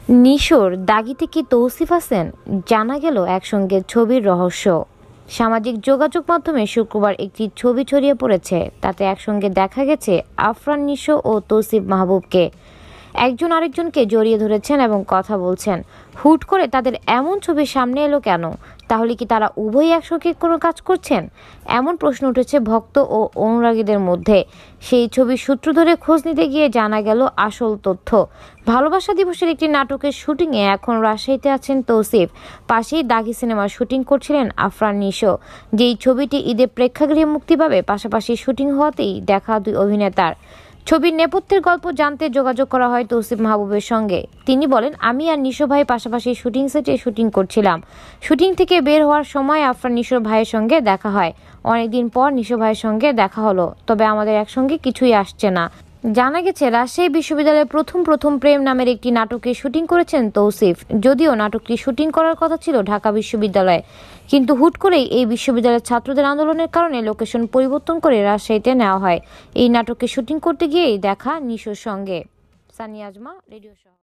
নিশোর দাগিতে কি তৌসিফ আছেন? জানা গেল একসঙ্গে ছবির রহস্য। সামাজিক যোগাযোগ মাধ্যমে শুক্রবার একটি ছবি ছড়িয়ে পড়েছে। তাতে একসঙ্গে দেখা গেছে আফরান নিশো ও তৌসিফ মাহবুবকে। একজন আরেকজনকে জড়িয়ে ধরেছেন এবং কথা বলছেন। হুট করে তাদের এমন ছবি সামনে এলো কেন? তাহলে কি তারা উভয়ই একসঙ্গে কোনো কাজ করছেন? এমন প্রশ্ন উঠেছে ভক্ত ও অনুরাগীদের মধ্যে। সেই ছবির সূত্র ধরে খোঁজ নিতে গিয়ে জানা গেল আসল তথ্য। ভালোবাসা দিবসের একটি নাটকের শুটিংয়ে এখন রাজশাহীতে আছেন তৌসিফ। পাশেই দাগি সিনেমার শুটিং করছিলেন আফরান নিশো। যেই ছবিটি ঈদে প্রেক্ষাগৃহে মুক্তি পাবে, পাশাপাশি শুটিং হওয়াতেই দেখা দুই অভিনেতার। ছবির নেপথ্যের গল্প জানতে যোগাযোগ করা হয় তৌসিফ মাহবুবের সঙ্গে। তিনি বলেন, আমি আর নিশো ভাই পাশাপাশি শুটিং সেটে শুটিং করছিলাম। শুটিং থেকে বের হওয়ার সময় আফরান নিশোর ভাইয়ের সঙ্গে দেখা হয়। অনেকদিন পর নিশো ভাইয়ের সঙ্গে দেখা হলো, তবে আমাদের একসঙ্গে কিছুই আসছে না। জানা গেছে রাজশাহী বিশ্ববিদ্যালয়ে প্রথম প্রেম নামের একটি নাটকের শুটিং করেছেন তৌসিফ। যদিও নাটকটি শুটিং করার কথা ছিল ঢাকা বিশ্ববিদ্যালয়ে, কিন্তু হুট করেই এই বিশ্ববিদ্যালয়ের ছাত্রদের আন্দোলনের কারণে লোকেশন পরিবর্তন করে রাজশাহীতে নেওয়া হয়। এই নাটকে শুটিং করতে গিয়েই দেখা নিশোর সঙ্গে। সানিয়া আজমা, রেডিও শহর।